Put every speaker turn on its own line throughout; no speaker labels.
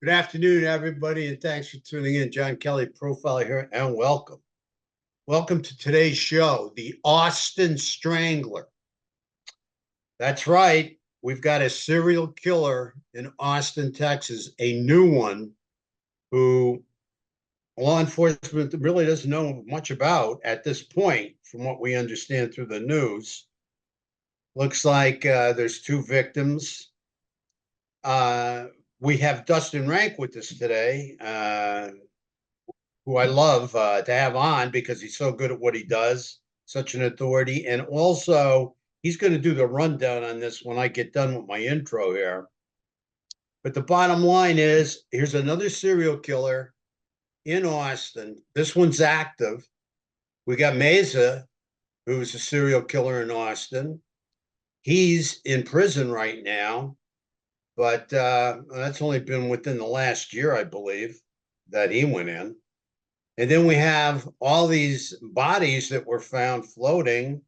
Good afternoon, everybody, and thanks for tuning in. John Kelly, profiler here, and welcome. Welcome to today's show, the Austin Strangler. That's right. We've got a serial killer in Austin, Texas, a new one who law enforcement really doesn't know much about at this point, from what we understand through the news. Looks like there's two victims. We have Dustin Ranck with us today, who I love to have on because he's so good at what he does, such an authority. And also, he's going to do the rundown on this when I get done with my intro here. But the bottom line is, here's another serial killer in Austin. This one's active. We got Mesa, who's a serial killer in Austin. He's in prison right now, but that's only been within the last year, I believe, that he went in. And then we have all these bodies that were found floating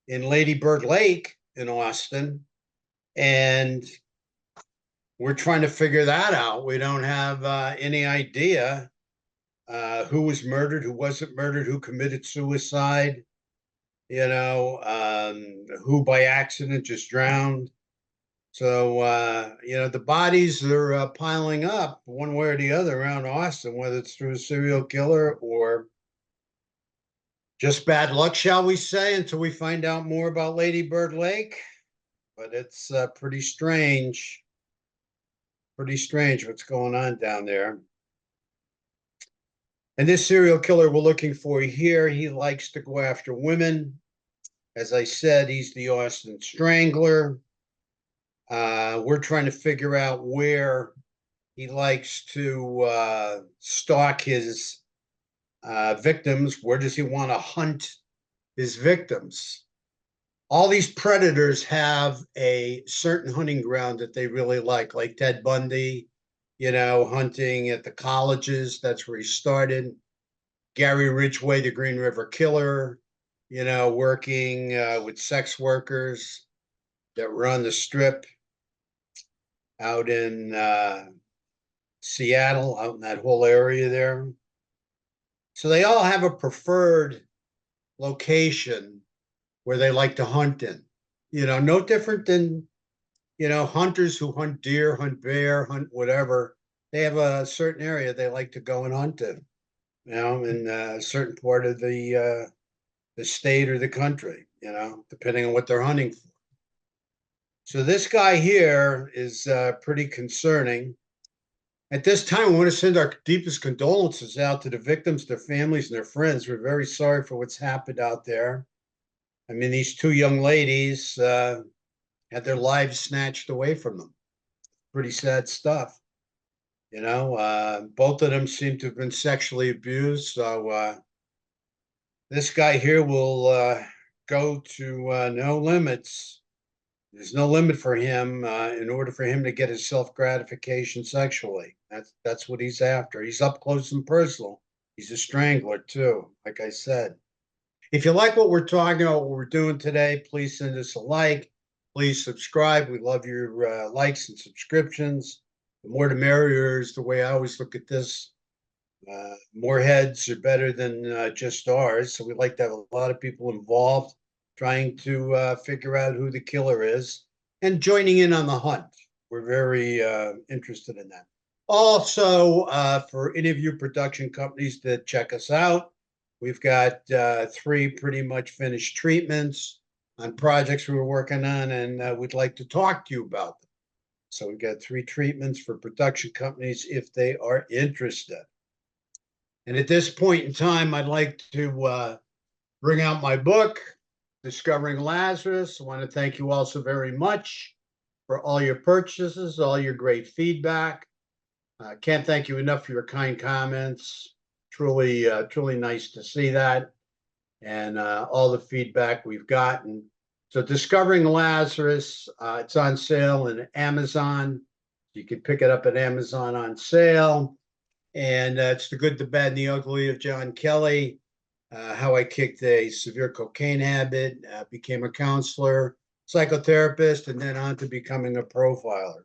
in Lady Bird Lake in Austin. And we're trying to figure that out. We don't have any idea who was murdered, who wasn't murdered, who committed suicide, who by accident just drowned. So, the bodies are piling up one way or the other around Austin, whether it's through a serial killer or just bad luck, shall we say, until we find out more about Lady Bird Lake. But it's pretty strange what's going on down there. And this serial killer we're looking for here, he likes to go after women. As I said, he's the Austin Strangler. We're trying to figure out where he likes to stalk his victims. Where does he want to hunt his victims? All these predators have a certain hunting ground that they really like Ted Bundy, hunting at the colleges. That's where he started. Gary Ridgway, the Green River Killer, working with sex workers that run the strip out in Seattle, out in that whole area there. So they all have a preferred location where they like to hunt in. No different than, hunters who hunt deer, hunt bear, hunt whatever. They have a certain area they like to go and hunt in, in a certain part of the state or the country, depending on what they're hunting for. So this guy here is pretty concerning. At this time, we want to send our deepest condolences out to the victims, their families, and their friends. We're very sorry for what's happened out there. I mean, these two young ladies had their lives snatched away from them. Pretty sad stuff. Both of them seem to have been sexually abused. So this guy here will go to no limits. There's no limit for him in order for him to get his self-gratification sexually. That's what he's after. He's up close and personal. He's a strangler too, like I said. If you like what we're talking about, what we're doing today, please send us a like. Please subscribe. We love your likes and subscriptions. The more the merrier is the way I always look at this. More heads are better than just ours. So we like to have a lot of people involved, trying to figure out who the killer is and joining in on the hunt. We're very interested in that. Also, for any of you production companies that check us out, we've got 3 pretty much finished treatments on projects we were working on, and we'd like to talk to you about them. So we've got 3 treatments for production companies if they are interested. And at this point in time, I'd like to bring out my book, Discovering Lazarus. I want to thank you all so very much for all your purchases, all your great feedback. Can't thank you enough for your kind comments. Truly nice to see that, and all the feedback we've gotten. So Discovering Lazarus, it's on sale in Amazon. You can pick it up at Amazon on sale. And it's the good, the bad, and the ugly of John Kelly. How I kicked a severe cocaine habit, became a counselor, psychotherapist, and then on to becoming a profiler.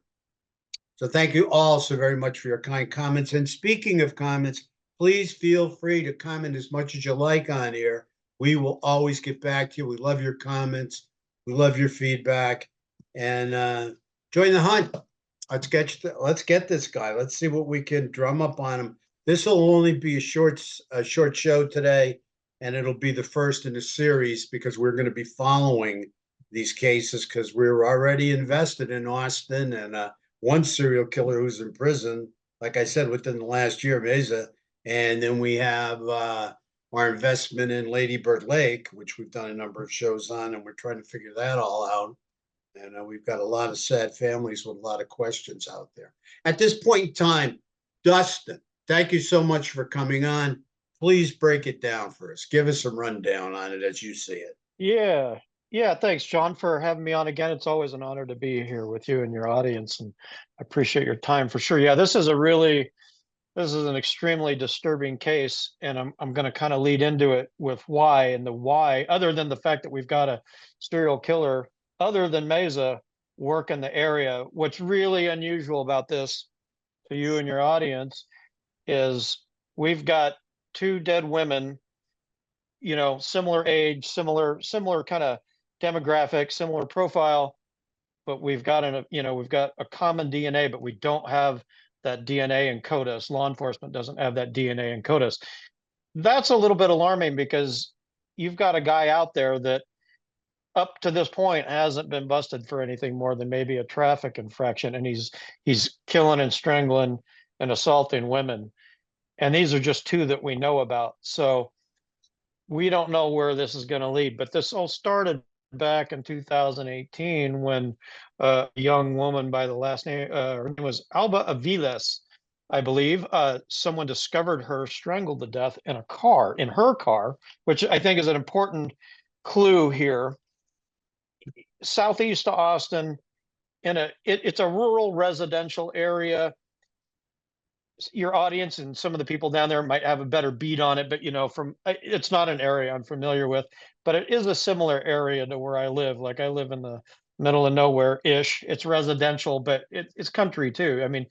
So thank you all so very much for your kind comments. And speaking of comments, please feel free to comment as much as you like on here. We will always get back to you. We love your comments. We love your feedback. And join the hunt. Let's get this guy. Let's see what we can drum up on him. This will only be a short show today, and it'll be the first in a series because we're going to be following these cases because we're already invested in Austin and one serial killer who's in prison, like I said, within the last year, Mesa. And then we have our investment in Lady Bird Lake, which we've done a number of shows on, and we're trying to figure that all out. And we've got a lot of sad families with a lot of questions out there. At this point in time, Dustin, thank you so much for coming on. Please break it down for us. Give us a rundown on it as you see it.
Yeah. Yeah. Thanks, John, for having me on again. It's always an honor to be here with you and your audience, and I appreciate your time for sure. Yeah, this is an extremely disturbing case, and I'm going to kind of lead into it with why. And the why, other than the fact that we've got a serial killer, other than Mesa, work in the area. What's really unusual about this to you and your audience is we've got two dead women, similar age, similar kind of demographic, similar profile, but we've got a common DNA, but we don't have that DNA in CODIS. Law enforcement doesn't have that DNA in CODIS. That's a little bit alarming because you've got a guy out there that up to this point hasn't been busted for anything more than maybe a traffic infraction, and he's killing and strangling and assaulting women. And these are just two that we know about. So we don't know where this is going to lead, but this all started back in 2018 when a young woman by the last name, her name was Alba Aviles, I believe. Someone discovered her strangled to death in her car, which I think is an important clue here. Southeast of Austin, it's a rural residential area. Your audience and some of the people down there might have a better beat on it, but it's not an area I'm familiar with, but it is a similar area to where I live. Like I live in the middle of nowhere ish. It's residential, but it's country too. I mean,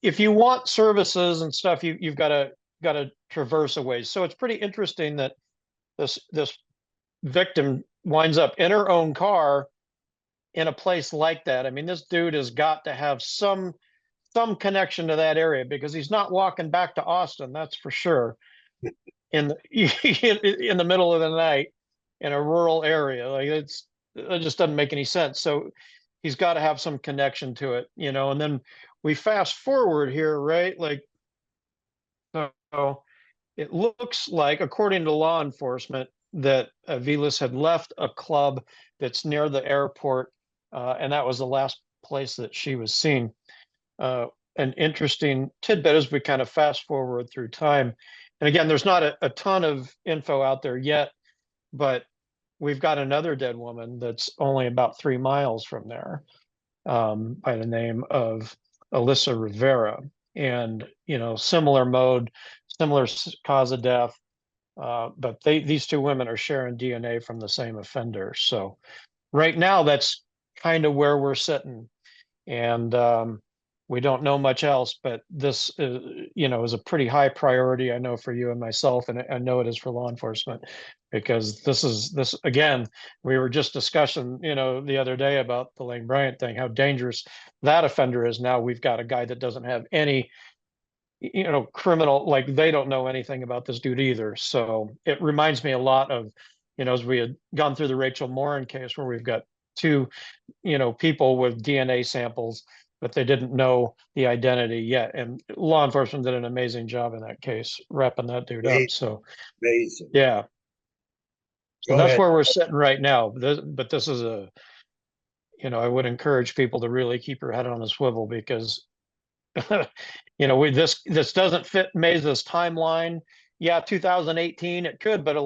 if you want services and stuff, you've got to traverse a ways. So it's pretty interesting that this victim winds up in her own car in a place like that. I mean, this dude has got to have some connection to that area because he's not walking back to Austin, that's for sure. In the middle of the night in a rural area, like it just doesn't make any sense. So he's got to have some connection to it, And then we fast forward here, right? Like, so it looks like, according to law enforcement, that Aviles had left a club that's near the airport, and that was the last place that she was seen. An interesting tidbit as we kind of fast forward through time. And again, there's not a ton of info out there yet, but we've got another dead woman that's only about 3 miles from there, by the name of Alyssa Rivera. And, similar mode, similar cause of death. But these two women are sharing DNA from the same offender. So right now, that's kind of where we're sitting. And we don't know much else, but this is a pretty high priority, I know, for you and myself, and I know it is for law enforcement, because this again, we were just discussing, the other day about the Lane Bryant thing, how dangerous that offender is. Now we've got a guy that doesn't have any, criminal, like they don't know anything about this dude either. So it reminds me a lot of, as we had gone through the Rachel Morin case, where we've got two, people with DNA samples, but they didn't know the identity yet. And law enforcement did an amazing job in that case, wrapping that dude up. So,
amazing.
yeah. So
Go
that's
ahead.
where we're sitting right now. But this is I would encourage people to really keep your head on a swivel because, this doesn't fit Mesa's timeline. Yeah, 2018 it could, but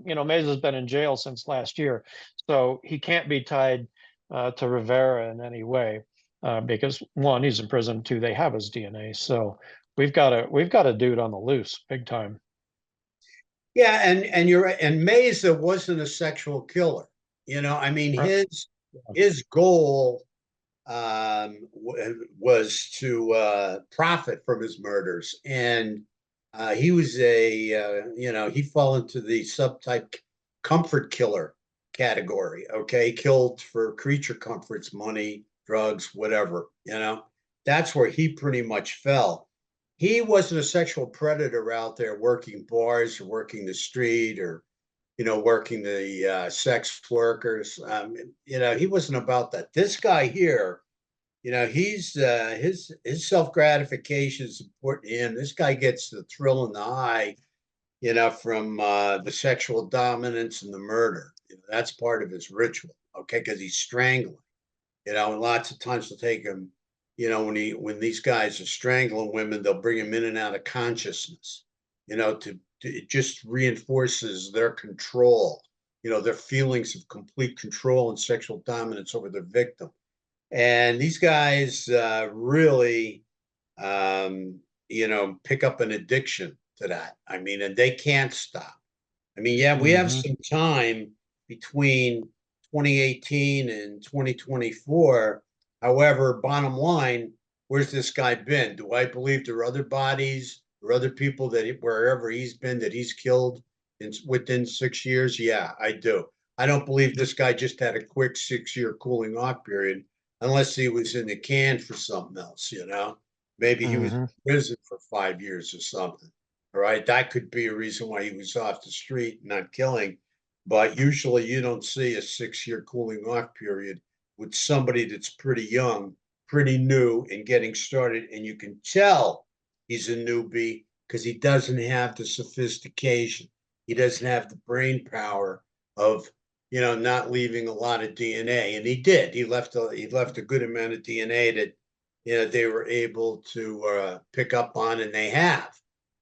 Mesa's been in jail since last year, so he can't be tied to Rivera in any way, because one, he's in prison, two, they have his DNA. So we've got a dude on the loose, big time.
Yeah, and you're right. And Mesa wasn't a sexual killer. I mean, his goal was to profit from his murders. And he was he fell into the subtype comfort killer category. Okay. Killed for creature comforts, money, drugs, whatever, that's where he pretty much fell. He wasn't a sexual predator out there working bars or working the street or working the sex workers. He wasn't about that. This guy here, he's his self gratification is important to him. This guy gets the thrill and the high, from the sexual dominance and the murder. That's part of his ritual. Okay, because he's strangling. And lots of times they'll take him. When these guys are strangling women, they'll bring him in and out of consciousness. It just reinforces their control, their feelings of complete control and sexual dominance over their victim. And these guys really, pick up an addiction to that. I mean, and they can't stop. I mean, yeah, we have some time between 2018 and 2024. However, bottom line, where's this guy been? Do I believe there are other bodies or other people that wherever he's been that he's killed within 6 years? Yeah, I do. I don't believe this guy just had a quick 6-year cooling off period, unless he was in the can for something else. Maybe he was in prison for 5 years or something. All right, that could be a reason why he was off the street, not killing. But usually, you don't see a 6-year cooling off period with somebody that's pretty young, pretty new, and getting started. And you can tell he's a newbie because he doesn't have the sophistication. He doesn't have the brain power of, not leaving a lot of DNA. And he did. He left a good amount of DNA that, they were able to pick up on, and they have.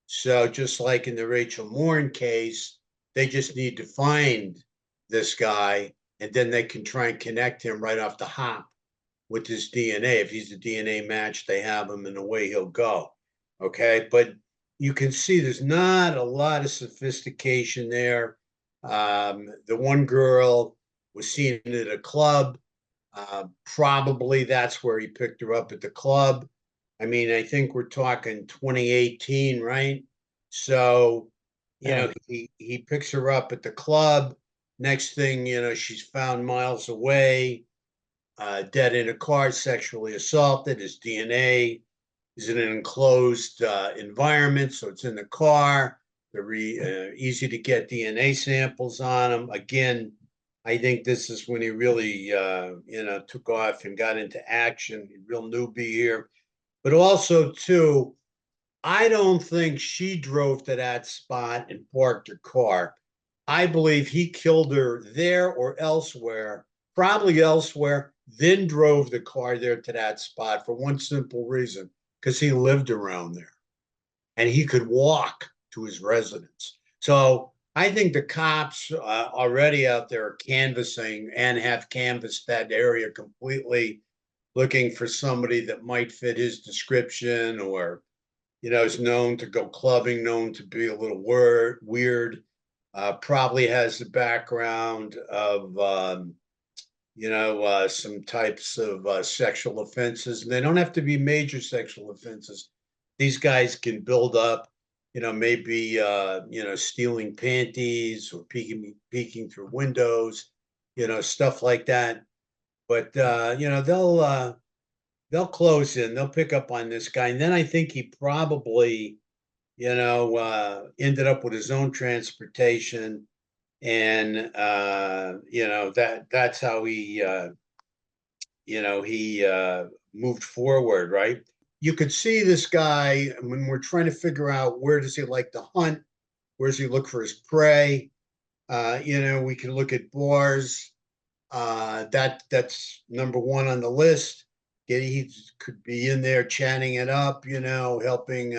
So just like in the Rachel Morn case, they just need to find this guy, and then they can try and connect him right off the hop with his DNA. If he's a DNA match, they have him, and away he'll go. Okay, but you can see there's not a lot of sophistication there. The one girl was seen at a club. Probably that's where he picked her up, at the club. I mean, I think we're talking 2018, right? So, he picks her up at the club. Next thing, she's found miles away, dead in a car, sexually assaulted. His DNA is in an enclosed environment, so it's in the car. They're easy to get DNA samples on him. Again, I think this is when he really, took off and got into action. Real newbie here. But also, too, I don't think she drove to that spot and parked her car. I believe he killed her there or elsewhere, probably elsewhere, then drove the car there to that spot for one simple reason, because he lived around there and he could walk to his residence. So I think the cops already out there are canvassing and have canvassed that area completely, looking for somebody that might fit his description, or is known to go clubbing, known to be a little weird, probably has the background of some types of sexual offenses. And they don't have to be major sexual offenses. These guys can build up, maybe stealing panties or peeking through windows, stuff like that. But they'll close in, they'll pick up on this guy. And then I think he probably, ended up with his own transportation. And, that's how he moved forward, right? You could see this guy when we're trying to figure out where does he like to hunt? Where does he look for his prey? We can look at bars. That's number one on the list. He could be in there chatting it up, helping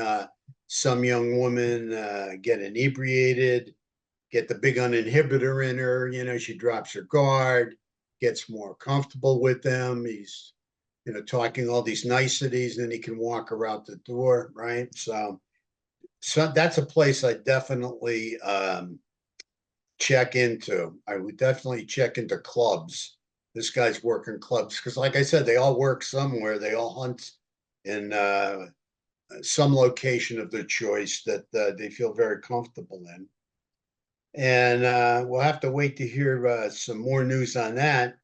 some young woman get inebriated, get the big uninhibitor in her. She drops her guard, gets more comfortable with them. He's, talking all these niceties, and then he can walk her out the door, right? So that's a place I definitely check into. I would definitely check into clubs. this guy's working clubs. Because, like I said, they all work somewhere. They all hunt in some location of their choice that they feel very comfortable in. And we'll have to wait to hear some more news on that.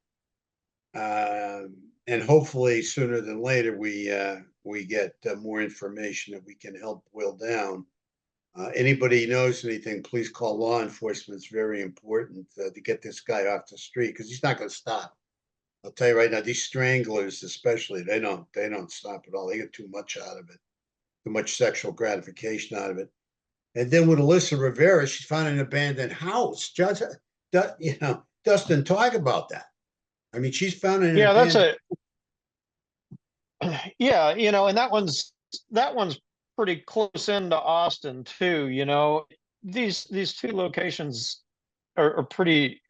And hopefully, sooner than later, we get more information that we can help boil down. Anybody knows anything, please call law enforcement. It's very important to get this guy off the street because he's not going to stop. I'll tell you right now, these stranglers, especially, they don't stop at all. They get too much out of it, too much sexual gratification out of it. And then with Alyssa Rivera, she found an abandoned house. Just, Dustin, talk about that. I mean, she's found an
Yeah, that's
abandoned.
yeah, and that one's pretty close into Austin too. These two locations are pretty,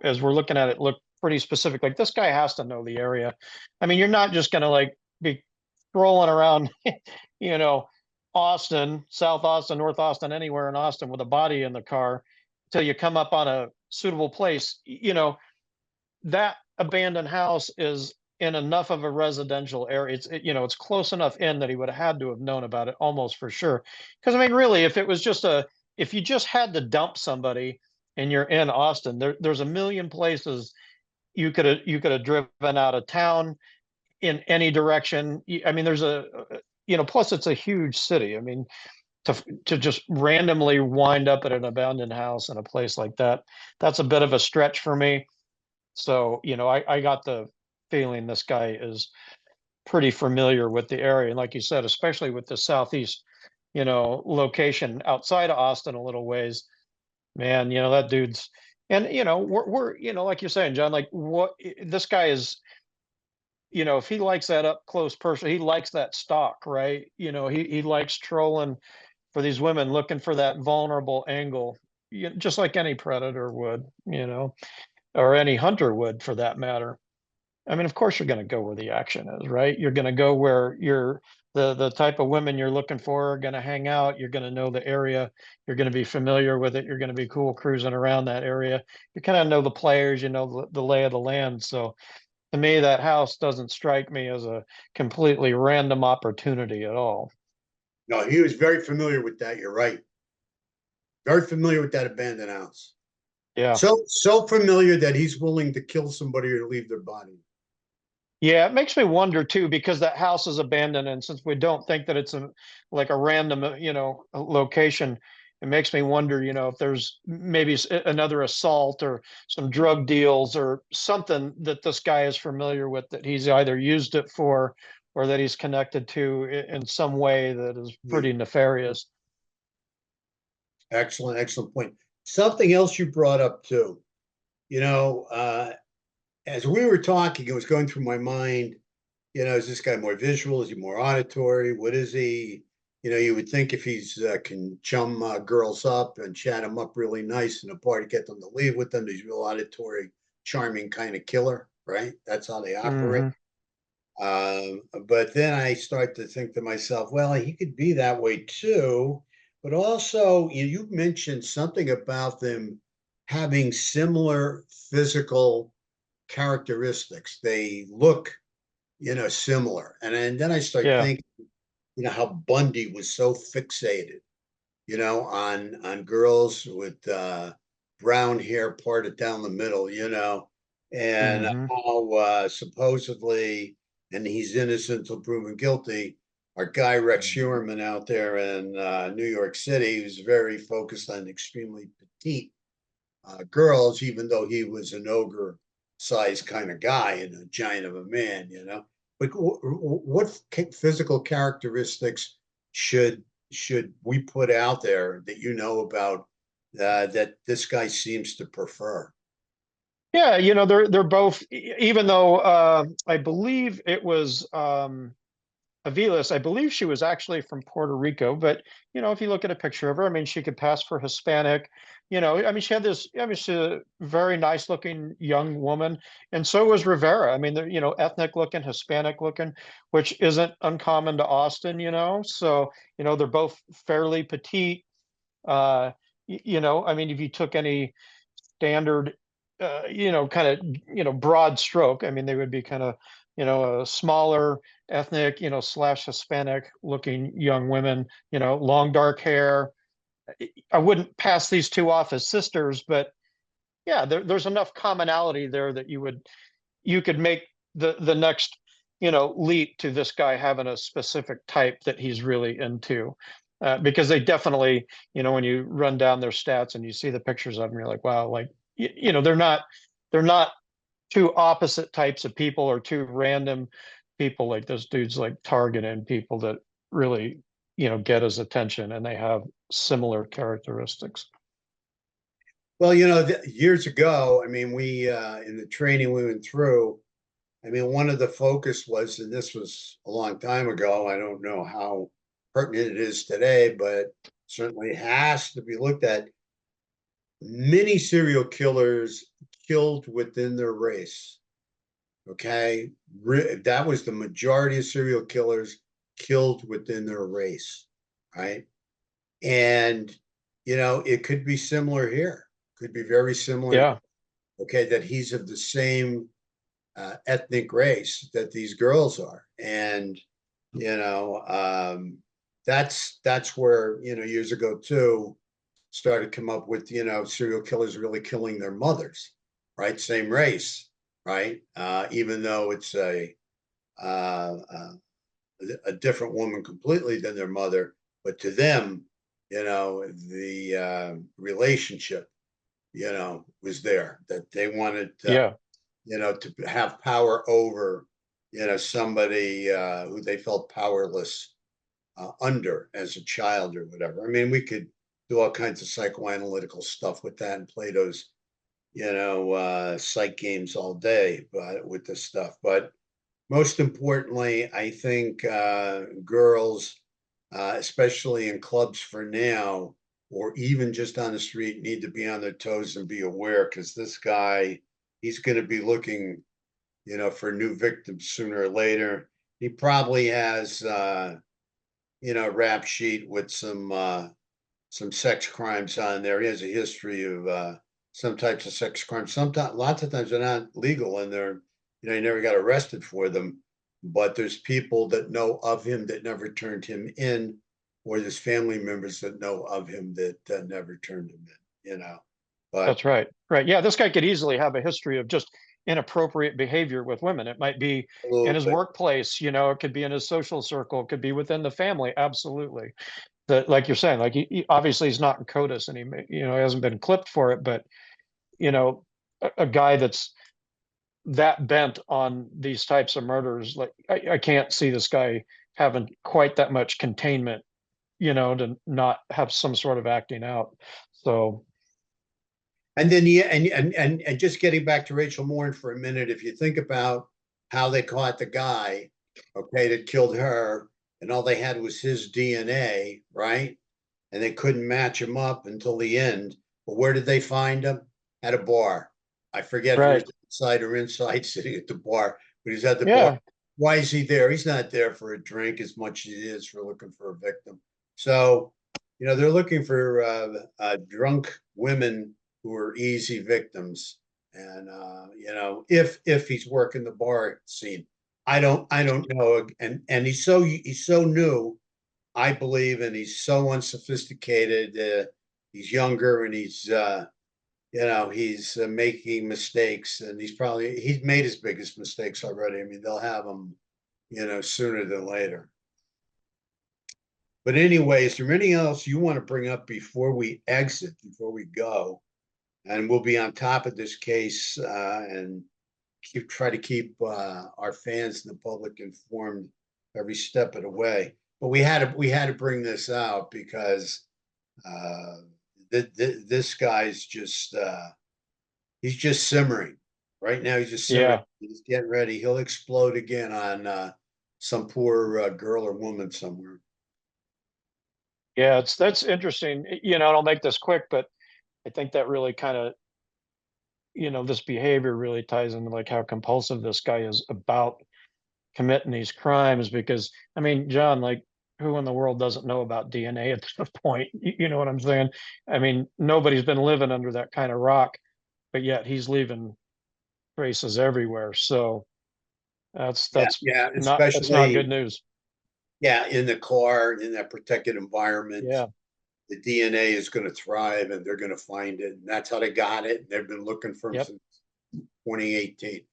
as we're looking at it, look pretty specific. Like this guy has to know the area. I mean, you're not just gonna like be rolling around, you know, Austin, South Austin, North Austin, anywhere in Austin with a body in the car till you come up on a suitable place. That abandoned house is in enough of a residential area. It's close enough in that he would have had to have known about it almost for sure. Because I mean, really, if you just had to dump somebody and you're in Austin, there's a million places you could have driven out of town in any direction. I mean, plus it's a huge city. I mean, to just randomly wind up at an abandoned house in a place like that, that's a bit of a stretch for me. So, I got the feeling this guy is pretty familiar with the area. And like you said, especially with the southeast, location outside of Austin a little ways, man, that dude's, and, we're, like you're saying, John, like this guy is, if he likes that up close person, he likes that stalk, right? He likes trolling for these women, looking for that vulnerable angle, just like any predator would, or any hunter would for that matter. I mean, of course you're going to go where the action is, right? You're going to go where the type of women you're looking for are going to hang out. You're going to know the area. You're going to be familiar with it. You're going to be cool cruising around that area. You kind of know the players, the lay of the land. So to me, that house doesn't strike me as a completely random opportunity at all.
No, he was very familiar with that. You're right. Very familiar with that abandoned house.
Yeah.
So familiar that he's willing to kill somebody or leave their body.
Yeah, it makes me wonder too, because that house is abandoned, and since we don't think that it's like a random, a location, it makes me wonder, if there's maybe another assault or some drug deals or something that this guy is familiar with that he's either used it for or that he's connected to in some way that is pretty nefarious.
Excellent, excellent point. Something else you brought up too. You know, as we were talking, it was going through my mind. Is this guy more visual? Is he more auditory? What is he? You would think if he's can chum girls up and chat them up really nice in a party, get them to leave with them. He's real auditory, charming kind of killer, right? That's how they operate.
Hmm.
But then I start to think to myself, well, he could be that way too. But also, you mentioned something about them having similar physical characteristics. They look, similar. And then I start
Yeah.
thinking, how Bundy was so fixated, on girls with brown hair parted down the middle, and
Hmm.
how supposedly, and he's innocent until proven guilty. Our guy Rex Heuermann out there in New York City was very focused on extremely petite girls, even though he was an ogre sized kind of guy and a giant of a man. But what physical characteristics should we put out there that about that this guy seems to prefer?
Yeah, they're both, even though I believe it was Aviles, I believe she was actually from Puerto Rico, but if you look at a picture of her, I mean, she could pass for Hispanic. I mean, she's a very nice looking young woman, and so was Rivera. I mean, they're, ethnic looking, Hispanic looking, which isn't uncommon to Austin, So, they're both fairly petite. I mean, if you took any standard kind of, broad stroke. I mean, they would be kind of, a smaller ethnic, slash Hispanic looking young women, long dark hair. I wouldn't pass these two off as sisters, but yeah, there's enough commonality there that you could make the next, leap to this guy having a specific type that he's really into. Because they definitely, when you run down their stats and you see the pictures of them, you're like, wow, like, they're not two opposite types of people or two random people. Like those dudes like targeting people that really, get his attention, and they have similar characteristics.
Well, years ago, I mean, we in the training we went through, I mean, one of the focus was, and this was a long time ago, I don't know how pertinent it is today, but certainly has to be looked at. Many serial killers killed within their race. Okay. That was the majority of serial killers killed within their race. Right. And, it could be similar here, could be very similar.
Yeah.
Okay. That he's of the same ethnic race that these girls are. And, that's where, years ago too, started to come up with, serial killers really killing their mothers, right? Same race, right? Even though it's uh, a different woman completely than their mother, but to them, the relationship, was there, that they wanted,
Yeah.
to have power over, somebody who they felt powerless under as a child or whatever. I mean, we could do all kinds of psychoanalytical stuff with that and play those, psych games all day, but with this stuff. But most importantly, I think girls, especially in clubs for now, or even just on the street, need to be on their toes and be aware, because this guy, he's going to be looking, for new victims sooner or later. He probably has, rap sheet with some sex crimes on there. He has a history of some types of sex crimes. Sometimes, lots of times, they're not legal, and they're, he never got arrested for them. But there's people that know of him that never turned him in, or there's family members that know of him that never turned him in. But
That's right. Right. Yeah, this guy could easily have a history of just inappropriate behavior with women. It might be in his
absolutely,
workplace, it could be in his social circle, it could be within the family. Absolutely. That, like you're saying, like obviously he's not in CODIS, and hasn't been clipped for it, but a guy that's that bent on these types of murders, like I can't see this guy having quite that much containment, to not have some sort of acting out. So
and then yeah, and just getting back to Rachel Morn for a minute, if you think about how they caught the guy, okay, that killed her, and all they had was his DNA, right? And they couldn't match him up until the end. But where did they find him? At a bar. I forget if he was
right.
outside or inside sitting at the bar, but he's at the bar.
Yeah.
Why is he there? He's not there for a drink as much as he is for looking for a victim. So, they're looking for drunk women who are easy victims. And if he's working the bar scene, I don't know. And he's so new, I believe, and he's so unsophisticated. He's younger, and he's making mistakes, and he's made his biggest mistakes already. I mean, they'll have him, sooner than later. But anyway, is there anything else you want to bring up before we exit, before we go? And we'll be on top of this case, and try to keep our fans and the public informed every step of the way. But we had to bring this out because this guy's just he's just simmering right now. He's just simmering.
Yeah.
He's getting ready. He'll explode again on some poor girl or woman somewhere.
Yeah, that's interesting. And I'll make this quick, but I think that really kind of, this behavior really ties into like how compulsive this guy is about committing these crimes. Because I mean, John, like, who in the world doesn't know about DNA at this point? You know what I'm saying? I mean, nobody's been living under that kind of rock but yet he's leaving traces everywhere. So that's
Yeah,
that's
yeah,
that's not
especially
good news.
yeah, in the car, in that protected environment,
Yeah.
the DNA is going to thrive, and they're going to find it. And that's how they got it. They've been looking for him
Yep.
since 2018.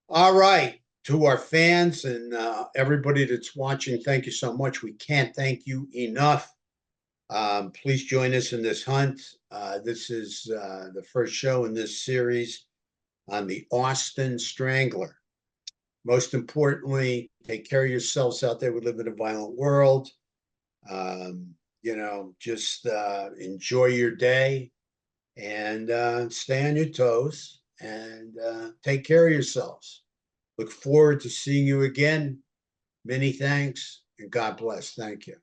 All right, to our fans and everybody that's watching, thank you so much. We can't thank you enough. Please join us in this hunt. This is the first show in this series on the Austin Strangler. Most importantly, take care of yourselves out there. We live in a violent world. Just enjoy your day and stay on your toes and take care of yourselves. Look forward to seeing you again. Many thanks and God bless. Thank you.